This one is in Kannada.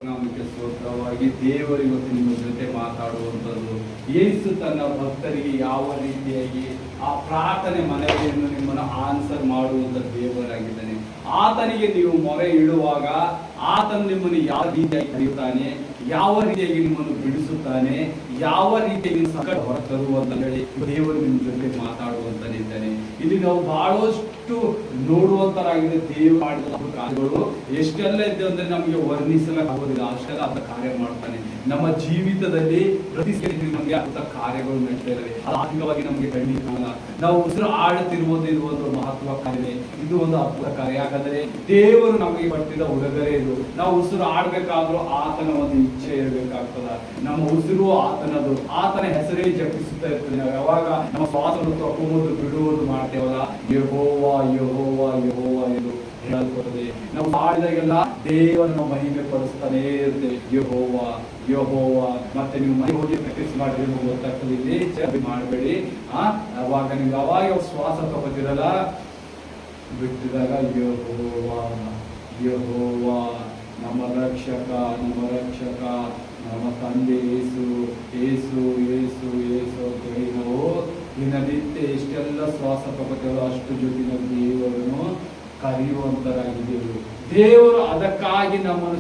ನಾಮಕ್ಕೆ ಸ್ತೋತ್ರವಾಗಿ ದೇವರು ಇವತ್ತು ನಿಮ್ಮ ಜೊತೆ ಮಾತಾಡುವಂಥದ್ದು. ಯೇಸು ತನ್ನ ಭಕ್ತರಿಗೆ ಯಾವ ರೀತಿಯಾಗಿ ಆ ಪ್ರಾರ್ಥನೆ ಮನವಿಯನ್ನು ನಿಮ್ಮನ್ನು ಆನ್ಸರ್ ಮಾಡುವಂಥ ದೇವರಾಗಿದ್ದಾನೆ. ಆತನಿಗೆ ನೀವು ಮೊರೆ ಇಡುವಾಗ ಆತನು ನಿಮ್ಮನ್ನು ಯಾವ ರೀತಿಯಾಗಿ ಕರೆಯುತ್ತಾನೆ, ಯಾವ ರೀತಿಯಾಗಿ ನಿಮ್ಮನ್ನು ಬಿಡಿಸುತ್ತಾನೆ, ಯಾವ ರೀತಿಯಾಗಿ ಸಂಕಟ ಹೊರತರುವಂತ ಹೇಳಿ ದೇವರು ನಿಮ್ಮ ಜೊತೆ ಮಾತಾಡುವಂತನಿದ್ದಾನೆ. ಇಲ್ಲಿ ನಾವು ಬಹಳಷ್ಟು ನೋಡುವಂತರಾಗಿದೆ. ದೇವರು ಮಾಡಿದ ಕಾರ್ಯಗಳು ಎಷ್ಟೆಲ್ಲ ಇದೆ ಅಂದ್ರೆ ನಮಗೆ ವರ್ಣಿಸಲಾಗುವುದಿಲ್ಲ, ಅಷ್ಟೆಲ್ಲ ಅಂತ ಕಾರ್ಯ ಮಾಡ್ತಾನೆ. ನಮ್ಮ ಜೀವಿತದಲ್ಲಿ ಪ್ರತಿ ನಮಗೆ ಅಂತ ಕಾರ್ಯಗಳು ನಡೀತಾ ಇದ್ದಾವೆ. ಆತ್ಮಿಕವಾಗಿ ನಮಗೆ ಕಣ್ಣಿಗೆ ಕಾಣಲ್ಲ. ನಾವು ಉಸಿರು ಆಡುತ್ತಿರುವುದು ಇದು ಒಂದು ಮಹತ್ವಕಾರ್ಯ, ಇದು ಒಂದು ಅದ್ಭುತ ಕಾರ್ಯ. ಯಾಕಂದ್ರೆ ದೇವರು ನಮಗೆ ಪಟ್ಟಿದ ಉಡುಗೊರೆ ಇದು. ನಾವು ಉಸಿರು ಆಡ್ಬೇಕಾದ್ರೂ ಆತನ ಒಂದು ಇಚ್ಛೆ ಇರಬೇಕಾಗ್ತದ. ನಮ್ಮ ಉಸಿರು ಆತನದು, ಆತನ ಹೆಸರೇ ಜಪಿಸುತ್ತಾ ಇರ್ತದೆ. ನಾವು ಯಾವಾಗ ನಮ್ಮ ಶ್ವಾಸವನ್ನು ತಪ್ಪುವುದು ಬಿಡುವುದು ಮಾಡ್ತೇವಲ್ಲ, ಯೆಹೋವಾ ಯೆಹೋವಾ ಯೆಹೋವಾ ಎಂದು ಹೇಳಲ್ಪಡುತ್ತದೆ. ನಾವು ಆಡಿದಾಗೆಲ್ಲ ದೇವರನ್ನು ಮಹಿಮೆ ಪಡಿಸ್ತಾನೆ ಇರ್ತೇವೆ. ಯೆಹೋವಾ ಯೆಹೋವಾ. ಮತ್ತೆ ನೀವು ಮನೆ ಹೋಗಿ ಪ್ರಾಕ್ಟೀಸ್ ಮಾಡಿದ್ರೆ ನಿಮಗೆ ಗೊತ್ತಾಗ್ತದೆ. ಇಲ್ಲಿ ಮಾಡಬೇಡಿ. ಅವಾಗ ನೀವು ಯಾವಾಗ ಶ್ವಾಸ ತಗೋತಿರಲ್ಲ, ಬಿಟ್ಟಿದಾಗ ಯೆಹೋವಾ ಯೆಹೋವಾ ನಮ್ಮ ರಕ್ಷಕ, ನಮ್ಮ ರಕ್ಷಕ, ನಮ್ಮ ತಂದೆ ಯೇಸು ಯೇಸು ಯೇಸು ಯೇಸು ಅಂತ ಹೇಳಿ ನಾವು ದಿನನಿತ್ಯ ಎಷ್ಟೆಲ್ಲ ಶ್ವಾಸ ತಗೋತೇವೋ ಅಷ್ಟು ಜೊತೆ ನಾವು ದೇವರನ್ನು ಕರೆಯುವಂತರಾಗಿದ್ದೇವೆ. ದೇವರು ಅದಕ್ಕಾಗಿ ನಮ್ಮನ್ನು